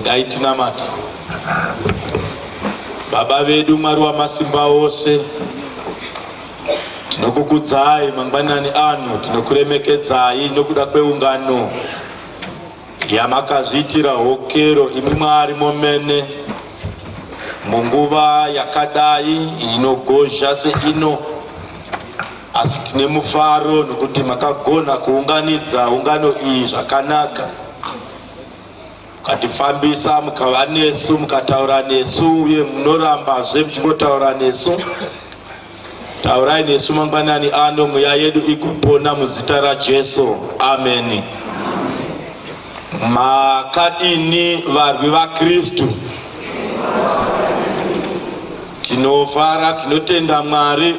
Regai tinamati. Baba vedu Mwari wamasimba ose, tinokukudzai mangwanani ano, tinokuremekedzai nokuda kweungano yamakazviitira hokero imi Mwari momene munguva yakadai inogozha seino, asi tine mufaro nokuti makagona kuunganidza ungano iyi zvakanaka, mukatifambisa mukava nesu, mukataura nesu, uye munorambazve muchingotaura nesu. Taurai nesu mangwanani ano, mweya yedu ikupona muzita raJesu, amen. Makadini varwi vaKristu? Tinofara, tinotenda Mwari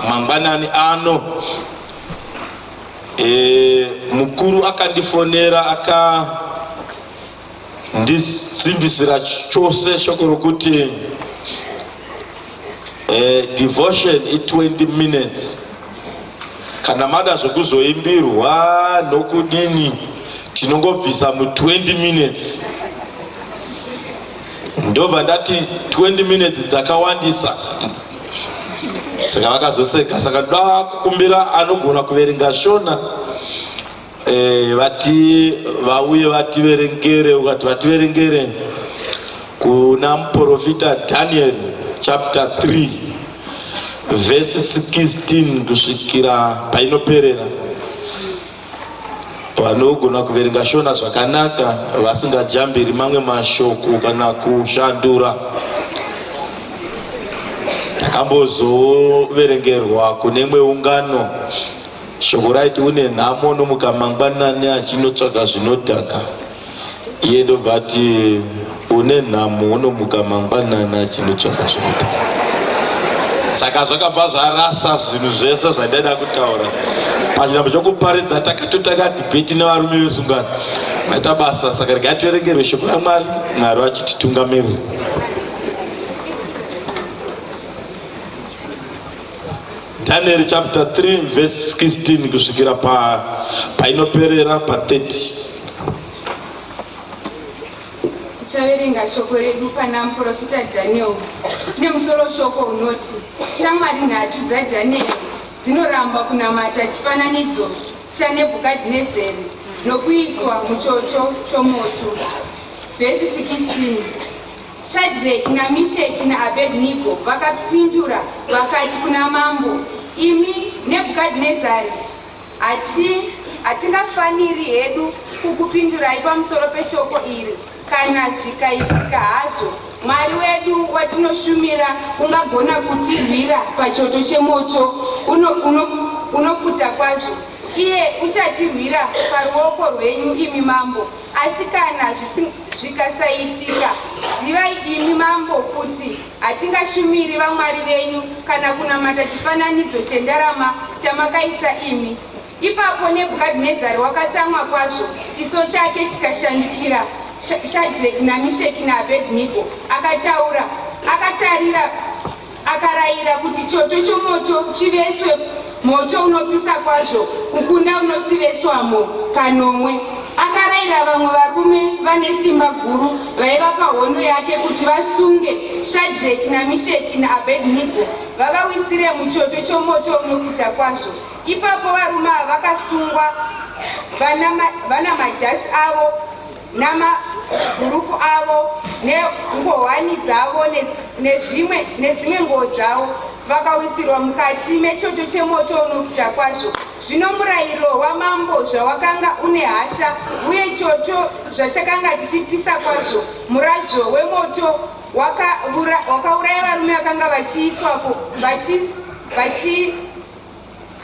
mangwanani ano. Mukuru akandifonera ndisimbisira chose shoko rokuti devotion 20 minutes. Kana mada zvokuzoimbirwa nokudini tinongobvisa mu 20 minutes. Ndobva ndati 20 minutes dzakawandisa, saka vakazoseka. Saka ndoda kukumbira anogona kuverenga shona vauye vativerengere, ukati vativerengere kuna muprofita Daniel chapter 3 verse 16 kusvikira painoperera. Vanogona kuverenga shona zvakanaka, vasingajambiri mamwe mashoko kana kushandura. Takambozoverengerwa kune imwe ungano, shoko raiti une nhamo nomuka mangwanani achinotsvaga zvinodhaka. Iye ndobva ati une nhamo unomuka mangwanani achinotsvaga zvinodhaka. Saka zvakabva zvarasa zvinhu zvese zvandaida kutaura. Pachinhambo chokuparidza takatotanga dhibheti nevarume vesungano, maita basa. Saka regai tiverengerwe shoko raMwari, Mwari achititungamirira. Daniel chapter 3 verse 16 kusvikira painoperera pa 30. Tichaverenga shoko redu pana muprofita Daniel nemusoro shoko unoti, shamwari nhatu dzaDaniel dzinoramba kunamata chifananidzo chaNebhukadhinezari nokuiswa muchoto chomoto. Verse 16. Shadrach naMeshach naAbednego vakapindura vakati kuna mambo, imi Nebhukadhinezari, hatingafaniri hedu kukupindurai pamusoro peshoko iri, kana zvikaitika hazvo Mwari wedu watinoshumira ungagona kutirwira pachoto chemoto unopfuta kwazvo. Iye uchatirwira paruoko rwenyu imi mambo. Asi kana zvikasaitika, zivai imi mambo kuti hatingashumiri vamwari venyu kana kunamata chifananidzo chendarama chamakaisa imi. Ipapo Nebhukadhinezari wakatsamwa kwazvo, chiso chake chikashandukira Shadrach naMeshach naAbednego. Akataura, akatarira, akarayira kuti choto chomoto chiveswe moto unopisa kwazvo kukunda unosiveswamo kanomwe. Akarayira vamwe varume vane simba guru vaiva pahondo yake kuti vasunge Shadrach naMeshach naAbednego vavawisire muchoto chomoto unopfuta kwazvo. Ipapo varume ava vakasungwa, vana majasi avo namabhuruku avo nengohwani dzavo nedzimwe nguo dzavo, vakawisirwa mukati mechoto chemoto unopfuta kwazvo. Zvino murayiro wamambo zvawakanga une hasha, uye choto zvachakanga chichipisa kwazvo, murazvo wemoto wakauraya varume vakanga vachiiswako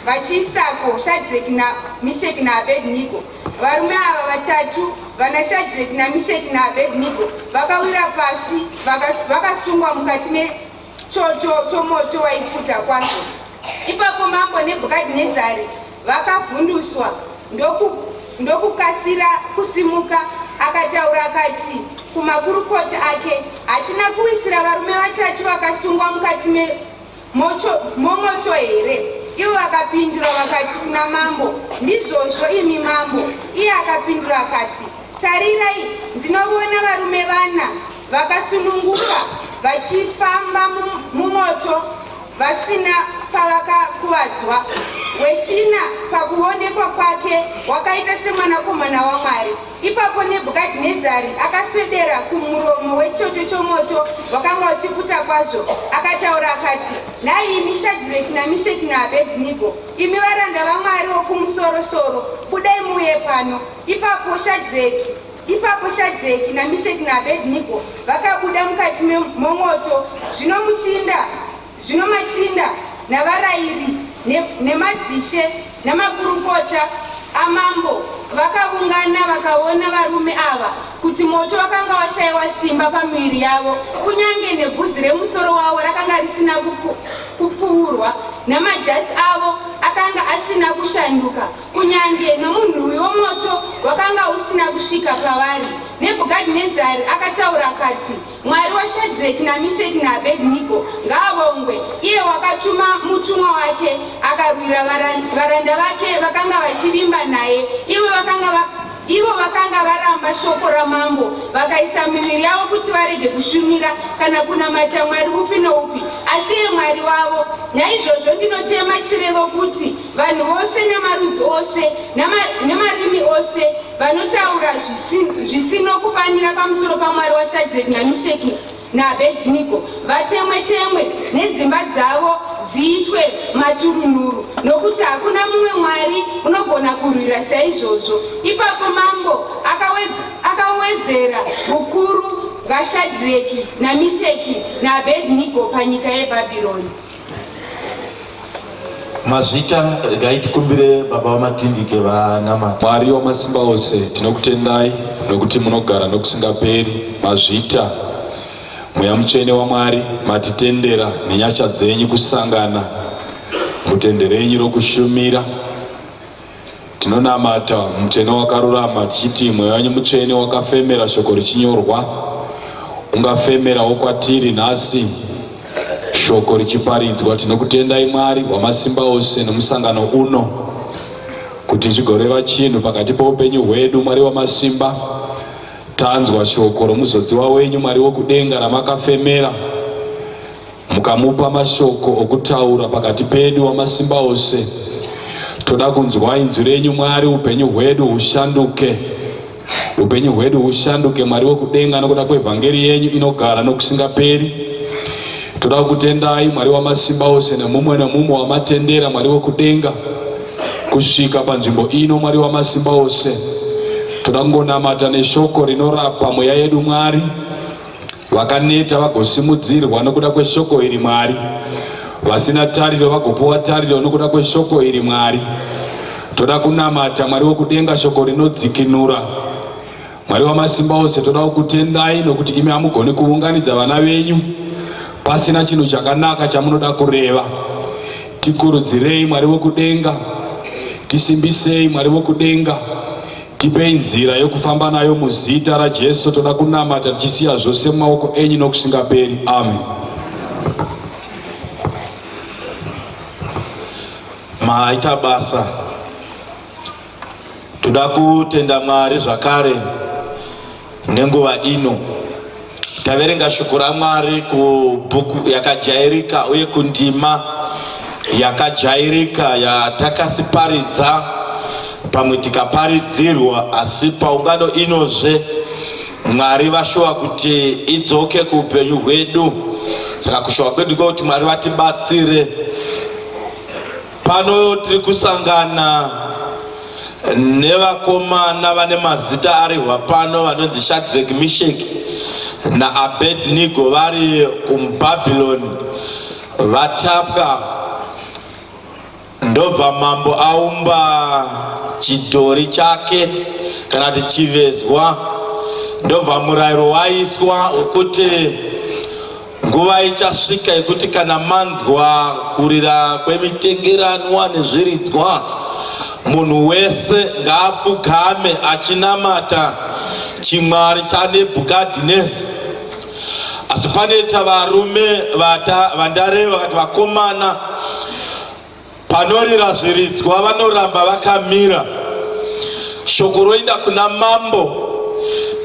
vachiisako Shadrach naMeshach naAbednego. Varume ava vatatu, vana Shadrach naMeshach naAbednego, vakawira pasi vakasungwa mukati mechoto chomoto waipfuta kwazvo. Ipapo mambo Nebhukadhinezari vakavhunduswa ndokukasira kusimuka, akataura akati kumakurukota ake, hatina kuwisira varume vatatu vakasungwa mukati momoto here? Ivo vakapindura vakati kuna mambo, ndizvozvo imi mambo. Iye akapindura akati, tarirai, ndinoona varume vana vakasununguka vachifamba mumoto vasina pavakakuvadzwa. Wechina pakuonekwa kwake wakaita semwanakomana waMwari. Ipapo Nebhukadhinezari akaswedera kumuromo wechoto chomoto wakanga uchipfuta kwazvo, akataura akati, nhai imi Shadhireki naMesheki naAbhedhinego, imi varanda vaMwari wokumusoro-soro, budai muuye pano. Ipapo Shadhireki naMesheki naAbhedhinego vakabuda mukati momoto. Zvino machinda navarayiri nemadzishe namakurukota amambo vakaungana vakaona varume ava kuti moto wakanga washayiwa simba pamiviri yavo, kunyange nebvudzi remusoro wavo rakanga risina kupfuurwa, namajasi avo akanga asina kushanduka, kunyange nomunhuwi womoto wakanga usina kusvika pavari. Nebhukadhinezari akataura akati, Mwari waShadhireki naMesheki naAbhedhinego ngaavongwe, iye wakatuma mutumwa wake akarwira varanda vake vakanga vachivimba naye. Ivo vakanga varamba shoko ramambo, vakaisa miviri yavo kuti varege kushumira kana kunamata Mwari upi noupi asi Mwari wavo. Naizvozvo ndinotema chirevo kuti vanhu vose namarudzi ose nemarimi ose vanotaura zvisino kufanira pamusoro paMwari waShadhireki naMesheki naAbhedhinego vatemwe-temwe nedzimba dzavo dziitwe maturunhuru, nokuti hakuna mumwe Mwari unogona kurwira saizvozvo. Ipapo mambo akawedzera ukuru vaShadhireki naMesheki naAbhedhinego panyika yeBhabhironi. Mazvita gaitikumbire baba wamatindike vanamata. Mwari wamasimba ose, tinokutendai nokuti munogara nokusingaperi. Mazvita mweya mutsvene waMwari matitendera nenyasha dzenyu kusangana mutendere renyu rokushumira. Tinonamata mutsvene wakarurama tichiti mweya wenyu mutsvene wakafemera shoko richinyorwa, ungafemerawo kwatiri nhasi shoko richiparidzwa. Tinokutendai Mwari wamasimba ose nemusangano uno kuti zvigoreva chinhu pakati poupenyu hwedu. Mwari wamasimba, tanzwa shoko romuzodziwa wenyu Mwari wokudenga ramakafemera mukamupa mashoko okutaura pakati pedu. Wamasimba ose, toda kunzwa inzwi renyu Mwari, upenyu hwedu hushanduke, upenyu hwedu hushanduke Mwari wokudenga nokuda kwevhangeri yenyu inogara nokusingaperi. Toda kutendai Mwari wamasimba ose nemumwe nemumwe wamatendera Mwari wokudenga kusvika panzvimbo ino. Mwari wamasimba ose, toda kungonamata neshoko rinorapa mweya yedu Mwari, vakaneta vagosimudzirwa nokuda kweshoko iri Mwari, vasina tariro vagopuwa tariro nokuda kweshoko iri Mwari. Toda kunamata Mwari wokudenga shoko rinodzikinura. Mwari wamasimba ose, toda kukutendai nokuti imi hamugoni kuunganidza vana venyu pasina chinhu chakanaka chamunoda kureva. Tikurudzirei Mwari wokudenga, tisimbisei Mwari wokudenga, tipei nzira yokufamba nayo muzita raJesu. Toda kunamata tichisiya zvose mumaoko enyu nokusingaperi. Amen. Maita basa. Toda kutenda Mwari zvakare nenguva ino. Taverenga shoko raMwari kubhuku yakajairika uye kundima yakajairika yatakasiparidza pamwe tikaparidzirwa, asi paungano inozve Mwari vashowa kuti idzoke kuupenyu hwedu. Saka kushowa kwedu kwekuti Mwari vatibatsire. Pano tiri kusangana nevakomana vane mazita arihwa pano vanonzi Shadhireki, Mesheki naAbhedhinego vari kuBhabhironi vatapwa. Ndobva mambo aumba chidhori chake kana kuti chivezwa. Ndobva murayiro waiswa wekuti nguva ichasvika yekuti kana manzwa kurira kwemitengeranwa nezviridzwa, munhu wese ngaapfugame achinamata chimwari chaNebhukadhineza. Asi panoita varume vandareva kuti vakomana panorira zviridzwa vanoramba vakamira. Shoko roenda kuna mambo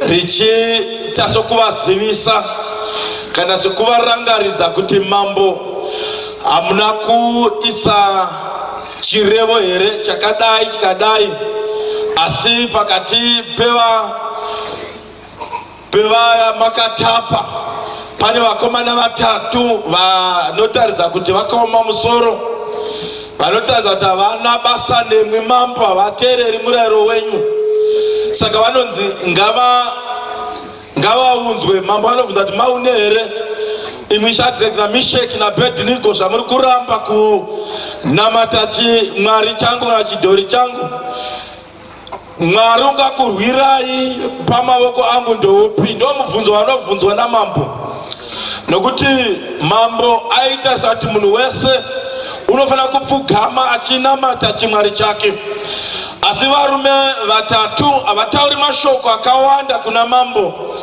richiita sokuvazivisa kana sokuvarangaridza kuti mambo hamuna kuisa chirevo here chakadai chikadai, asi pakati pevaya makatapa pane vakomana vatatu vanotaridza kuti vakaoma musoro, vanotaridza kuti havana basa nemwi mambo, havateereri murayiro wenyu. Saka vanonzi ngavaunzwe. Mambo anobvunza kuti maune here imwi Shadrach naMeshach naAbednego zvamuri kuramba kunamata chimwari changu kana chidhori changu? Mwari ungakurwirai pamavoko angu ndoupi? Ndo mubvunzo wanobvunzwa namambo, nokuti mambo aita sati munhu wese unofanira kupfugama achinamata chimwari chake. Asi varume vatatu havatauri mashoko akawanda kuna mambo.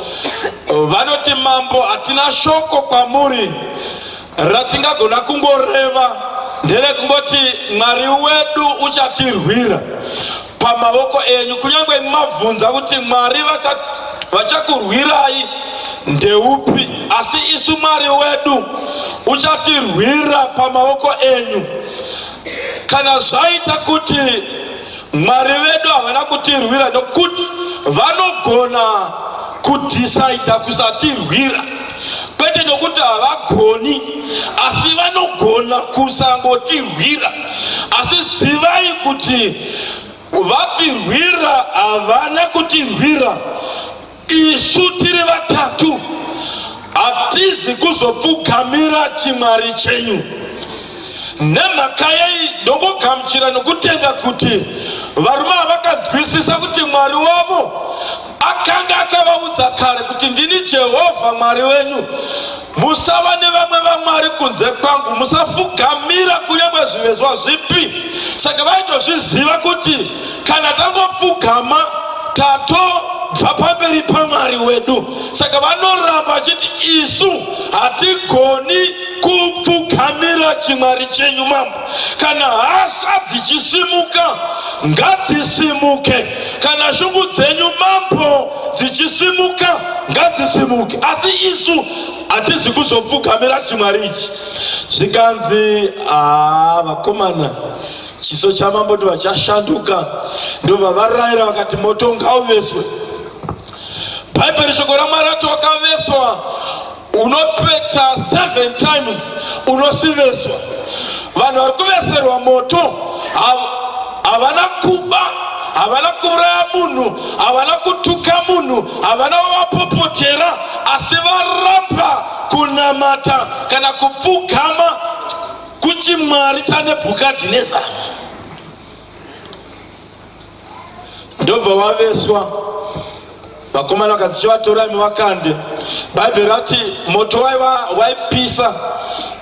Vanoti mambo, hatina shoko kwamuri ratingagona kungoreva, nderekungoti mwari wedu uchatirwira pamavoko enyu. Kunyange mabvunza kuti mwari vachakurwirai ndeupi, asi isu mwari wedu uchatirwira pamavoko enyu. Kana zvaita kuti mwari vedu havana kutirwira, nokuti vanogona kudhisaidha kusatirwira, kwete nokuti havagoni, asi vanogona kusangotirwira. Asi zivai kuti vatirwira havana kutirwira, isu tiri vatatu hatizi kuzopfugamira chimwari chenyu. Nemhaka yei ndogogamuchira nokutenda kuti varume havakadzwisisa kuti mwari wavo akanga akavaudza kare kuti ndini Jehovha mwari wenyu, musava nevamwe vamwari kunze kwangu, musapfugamira kunyange zvivezwa zvipi. Saka vaitozviziva kuti kana tangopfugama tatobva pamberi pamwari wedu. Saka vanoramba vachiti isu hatigoni kupfugamira chimwari chenyu mambo. Kana hasha dzichisimuka ngadzisimuke, kana shungu dzenyu mambo dzichisimuka ngadzisimuke, asi isu hatizi kuzopfugamira chimwari ichi. Zvikanzi vakomana, chiso chamambo ndo vachashanduka, ndo vavarayira vakati moto ngauveswe. Bhaibheri shoko raMwari rati wakaveswa unopeta 7 times unosiveswa. Vanhu vari kuveserwa moto havana kuba, havana kuuraya munhu, havana kutuka munhu, havana vavapopotera, asi varamba kunamata kana kupfugama kuchimwari chaNebhukadhinezari. Ndobva vaveswa. Vakomana vakati chivatora mivakande. Bhaibheri rati moto waipisa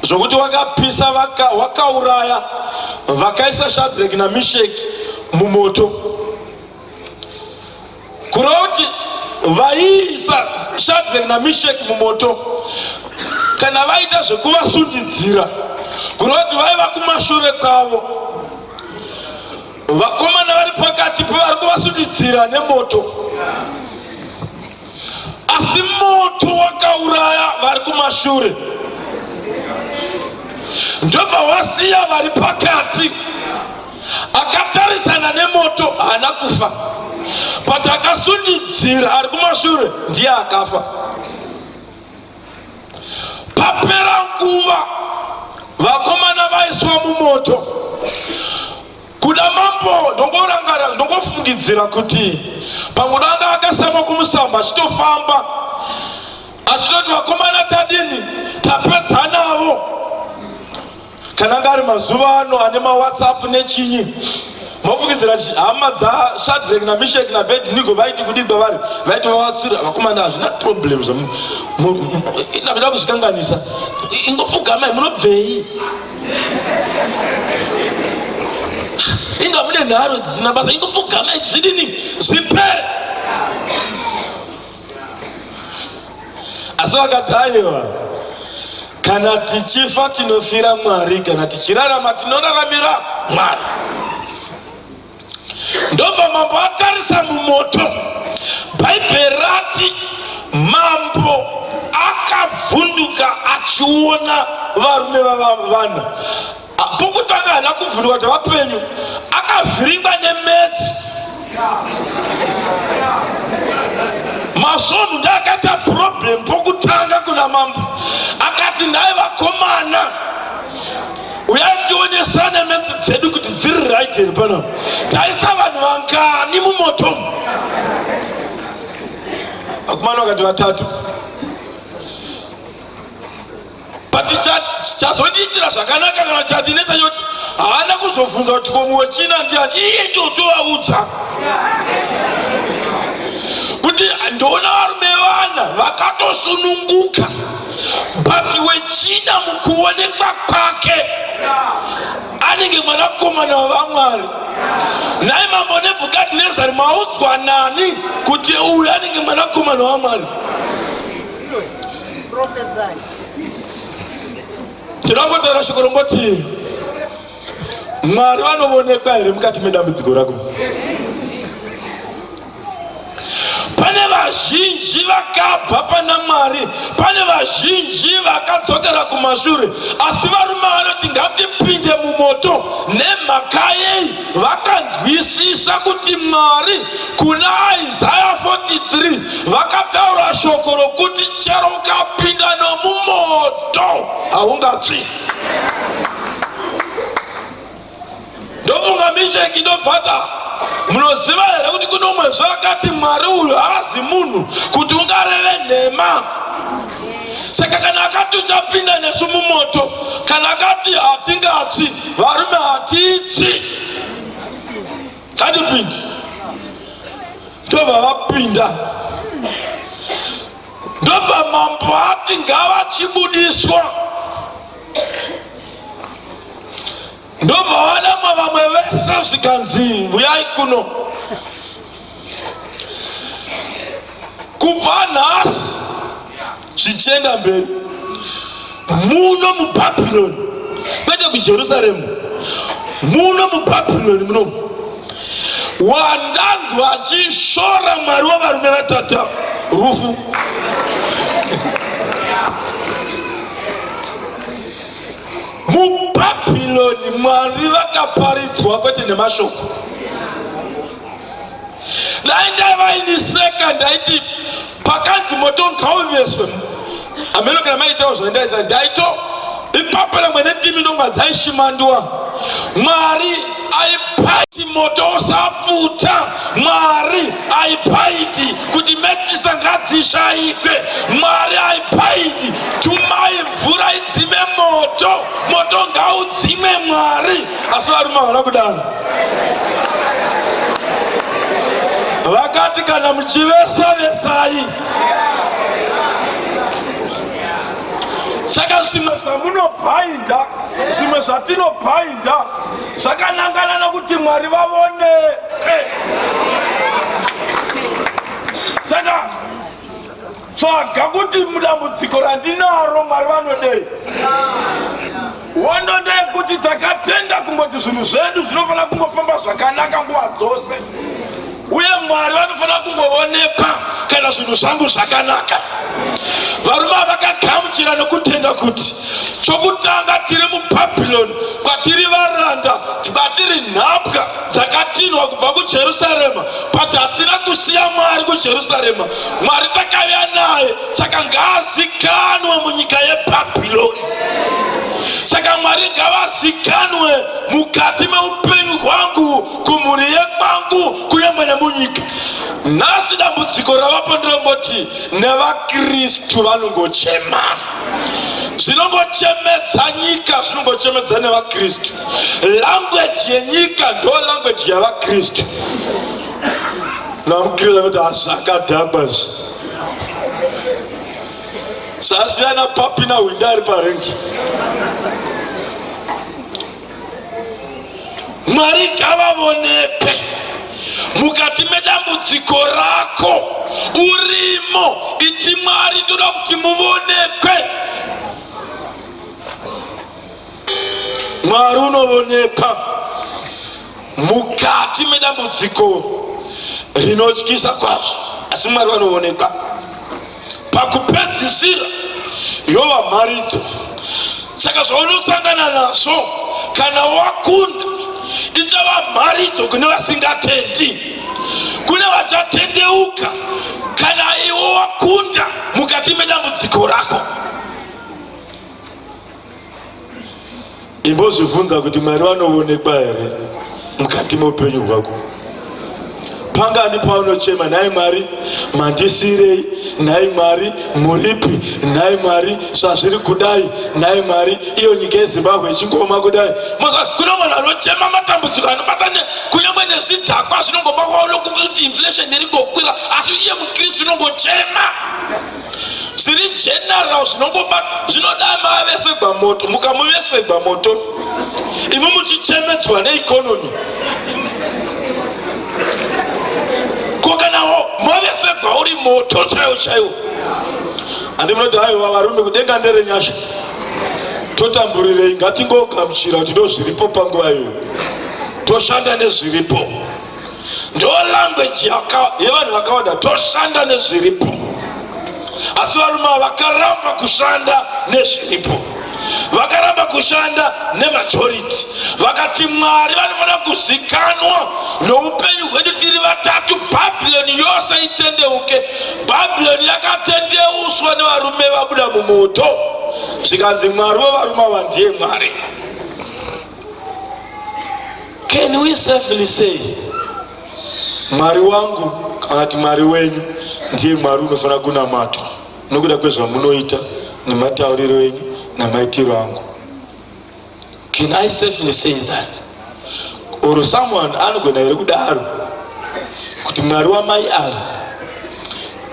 zvokuti wakapisa wakauraya, vakaisa Shadrach naMeshach mumoto. Kureva kuti vaiisa Shadrach naMeshach mumoto, kana vaita zvekuvasundidzira, kureva kuti vaiva kumashure kwavo, vakomana vari pakati pavari kuvasundidzira nemoto, asi moto wakauraya vari kumashure. Ndobva wasiya vari pakati. Akatarisana nemoto haana kufa, but akasundidzira ari kumashure ndiye akafa. Papera nguva vakomana vaiswa mumoto. Kuda mambo ndongofungidzira kuti pamwe danga akasama kumusamba achitofamba achitoti vakomana tadini tapedza navo. Kana ngari mazuva ano ane maWhatsApp nechinyi, mafungidzira kuti hama dzaShadrach naMeshach naAbednego vaiti kudigwa vari vaiti vavatsira vakomana hazvina problem inavida kuzvikanganisa, ingopfugamai munobvei, inga mune nharo dzisina basa, ingopfugamai zvidini zvipere. Asi vakati aiwa, kana tichifa tinofira Mwari, kana tichirarama tinoraramira Mwari. ndobva mambo atarisa mumoto. Bhaibheri rati mambo akavhunduka achiona varume vana. Pokutanga haana kuvhunduka kuti vapenyu, akavhiringwa nemetsi. Masvono ndaakaita problem pokutanga kuna mambo. Akati nhai vakomana, uyai tionesane metsi dzedu kuti dziri right here pano. Taisa vanhu vangani mumoto? Vakomana vakati vatatu. But chazondiitira zvakanaka kana chadineta choti haana kuzobvunza kuti komu wechina ndiani. Iye ndiyo tovaudza kuti ndoona varume vana vakatosununguka, but wechina mukuonekwa kwake anenge mwanakomana wavamwari. Naye mambo Nebhukadhinezari maudzwa nani kuti uyu anenge mwanakomana wamwari? Tinombotera shoko ringoti Mwari vanoonekwa here mukati medambudziko rako? Pane vazhinji vakabva pana Mwari, pane vazhinji vakadzokera kumashure, asi varume vanoti ngatipinde mumoto. Nemhaka yei? Vakanzwisisa kuti Mwari kuna Isaiah 43 vakataura shoko rokuti chero ukapinda nomumoto haungatsvi. Ndofunga Mesheki ndobvata munoziva here kuti kuno umwe zvakati Mwari uyu haazi munhu kuti ungareve nhema. Saka kana akati uchapinda nesu mumoto, kana akati hatingatsvi, varume hatitsvi, ngatipinde. Ndobva vapinda. Ndobva mambo ati ngavachibudiswa. Ndobva vanamwa vamwe vese zvikanzi uyai kuno. Kubva nhasi zvichienda mberi, muno muBhabhironi, kwete kuJerusaremu, muno muBhabhironi muno wandanzwa achishora Mwari wavarume vatata rufu. MuBhabhironi Mwari vakaparidzwa kwete nemashoko. Dai ndavainiseka ndaiti pakanzi moto ngauveswe, ameno kana maitawo zvandaita ndaito ipapo lamwe netimi ndomba dzaishimandwa. Mwari aipaiti moto usapfuta. Mwari aipaiti kuti mechisa ngadzishayikwe. Mwari aipaiti tumai mvura idzime moto, moto ngaudzime Mwari. Asi varume havana kudana. Vakati kana muchivesa vesai. Saka zvimwe zvamunobhainda, zvimwe zvatinobhainda zvakanangana nokuti Mwari vaoneke. Saka tsvaga kuti mudambudziko randinaro Mwari vanodei. Wondo ndeyekuti takatenda kungoti zvinhu zvedu zvinofana kungofamba zvakanaka nguva dzose, uye Mwari vanofana kungooneka kana zvinhu zvangu zvakanaka. Varume vakagamuchira nokutenda kuti chokutanga tiri muBhabhironi, kwatiri varanda, kwatiri nhapwa dzakatinwa kubva kuJerusarema, but hatina kusiya Mwari kuJerusarema. Mwari takauya naye, saka ngaazikanwe munyika yeBhabhironi. Saka Mwari ngavazikanwe mukati meupenyu hwangu, kumhuri yekwangu, kunyangwe nemunyika. Nhasi dambudziko ravapo nderongoti nevaKristu vanongochema. Zvinongochemedza nyika, zvinongochemedza nevaKristu. Language yenyika ndo language yavaKristu. NamuKristu kuti azvakadhakwa izvi. Zvasiyana papi naHwindi ari parengi. Mwari ngavavoneke mukati medambudziko rako urimo. Iti Mwari ndoda kuti muvonekwe. Mwari unovoneka. mukati medambudziko rinotyisa kwazvo, asi Mwari vanoonekwa. Pakupedzisira yova mharidzo. Saka zvaunosangana nazvo kana wakunda ichava mharidzo kune vasingatendi, kune vachatendeuka kana iwe wakunda mukati medambudziko rako. Imbozvibvunza kuti Mwari vanoonekwa here mukati meupenyu hwako? Pangani paunochema, nhai Mwari mandisirei, nhai Mwari muripi, nhai Mwari zvazviri kudai, nhai Mwari iyo nyika yeZimbabwe ichingoma kudai. Kuna munhu anochema matambudziko anobata kunyangwe nezvidhakwa zvinongobakwawo kuti inflation iri ngokwira, asi iye muKristu unongochema. Zviri general zvinongobata, zvinoda mavesegwa moto, mukamuvesegwa moto imi muchichemedzwa neikonomi. Kokanawo mavesegwa uri moto chaiwo chaiwo. Andi munoti haiwa varume kudenga nderenyasha, totamburirei, ngatingogamuchira kuti ndozviripo panguva iyo, toshanda nezviripo. Ndo language yevanhu vakawanda, toshanda nezviripo. Asi varume vakaramba kushanda nezviripo, vakaramba kushanda nemajority, vakati Mwari vanofanira kuzikanwa noupenyu hwedu tiri vatatu, Babyloni yose itendeuke. Babyloni yakatendeuswa nevarume vabuda mumoto, zvikanzi Mwari wevarume ava ndiye Mwari. Can we safely say Mwari wangu kana kuti Mwari wenyu ndiye Mwari unofanira kunamatwa nokuda kwezvamunoita nematauriro enyu namaitiro angu? Can I safely say that? Or someone anogona here kudaro kuti Mwari wamai ava,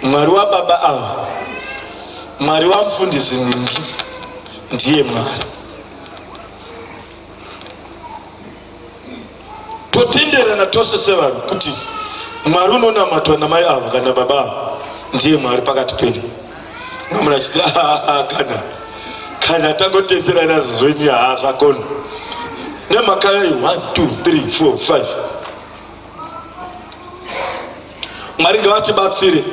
Mwari wababa ava, Mwari wamufundisi ningi ndiye Mwari? Totenderana tose sevanhu kuti Mwari unonamatwa namai ava kana baba ava ndiye Mwari pakati pedu. Nomuna achiti kana tangotenderana nazvo zvenyu zvakona. Nemakaya 1 2 3 4 5. Mwari ngavatibatsire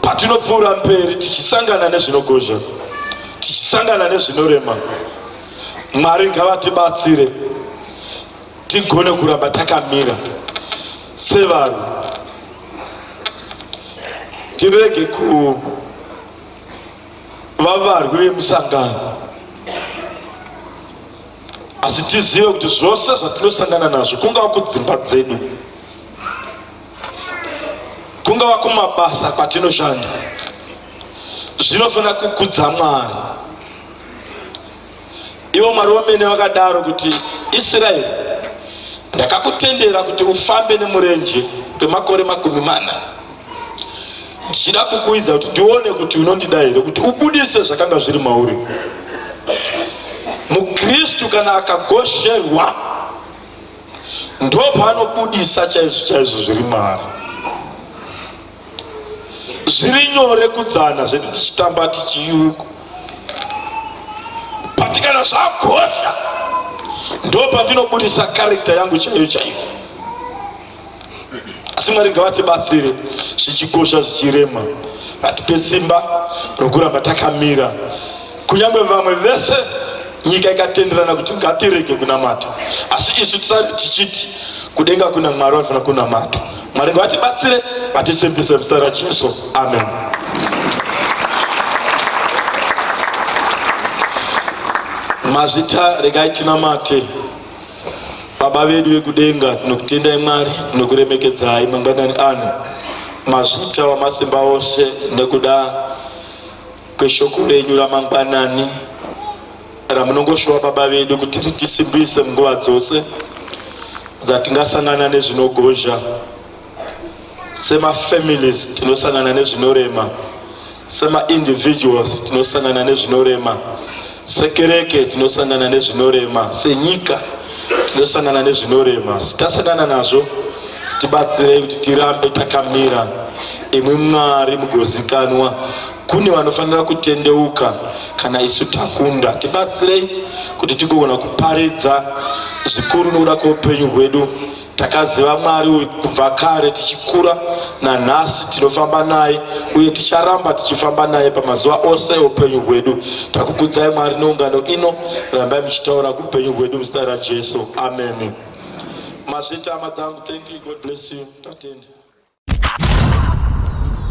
patinopfuura mberi tichisangana nezvinogozha, tichisangana nezvinorema. Mwari ngavatibatsire tigone kuramba takamira sevanhu, tirege kuva varwi vemusangano, asi tizive kuti zvose zvatinosangana nazvo, kungava kudzimba dzedu, kungava kumabasa kwatinoshanda, zvinofanira kukudza Mwari. Ivo Mwari wamene vakadaro kuti Israeri, ndakakutendera kuti ufambe nemurenje kwemakore 40, ndichida kukuidza kuti ndione kuti unondida here, kuti ubudise zvakanga zviri mauri. MuKristu kana akagosherwa ndo paanobudisa chaizvo chaizvo zviri maari. Zviri nyore kudzana zvedu tichitamba tichiyuku, patikana zvagosha ndo pandinobudisa karekta yangu chaiyo chaiyo. Asi Mwari ngavatibatsire zvichigosha zvichirema, vatipe simba rokuramba takamira, kunyangwe vamwe vese nyika ikatenderana kuti ngatirege kunamata, asi isu tisari tichiti kudenga kuna Mwari vanofanira kunamata. Mwari ngavatibatsire, vatisimbise muzita raJesu, amen. Mazvita regai tinamate. Baba vedu vekudenga, tinokutendai Mwari, tinokuremekedzai mangwanani ano. Mazvita wamasimba ose nekuda kweshoko renyu ramangwanani ramunongoshuva baba vedu kuti ritisimbise munguva dzose dzatingasangana nezvinogozha. Sema families tinosangana nezvinorema, sema individuals tinosangana nezvinorema, sekereke tinosangana nezvinorema, senyika tinosangana nezvinorema. Sitasangana nazvo, tibatsirei kuti tirambe takamira, imwe Mwari mugozikanwa kune vanofanira kutendeuka kana isu takunda. Tibatsirei kuti tigogona kuparidza zvikuru nokuda kweupenyu hwedu. Takaziva Mwari kubva kare tichikura, nanhasi tinofamba naye uye ticharamba tichifamba naye pamazuva ose eupenyu hwedu. Takukudzai Mwari neungano ino, rambai muchitaura kuupenyu hwedu muzita raJesu. Amen. Mazvita hama dzangu, thank you, God bless you. Tatenda.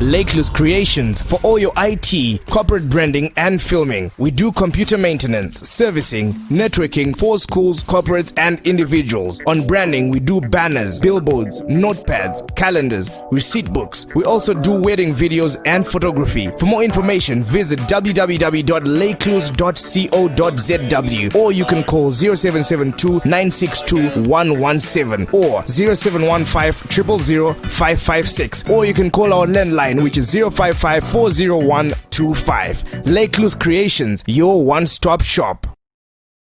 Lakeless Creations for all your IT, corporate branding and filming. We do computer maintenance, servicing, networking for schools, corporates and individuals. On branding, we do banners, billboards, notepads, calendars, receipt books. We also do wedding videos and photography. For more information, visit www.lakeless.co.zw or you can call 0772 962 117 or 0715 000 556 or you can call our landline which is 055 401 25. Lakeless Creations, your one-stop shop.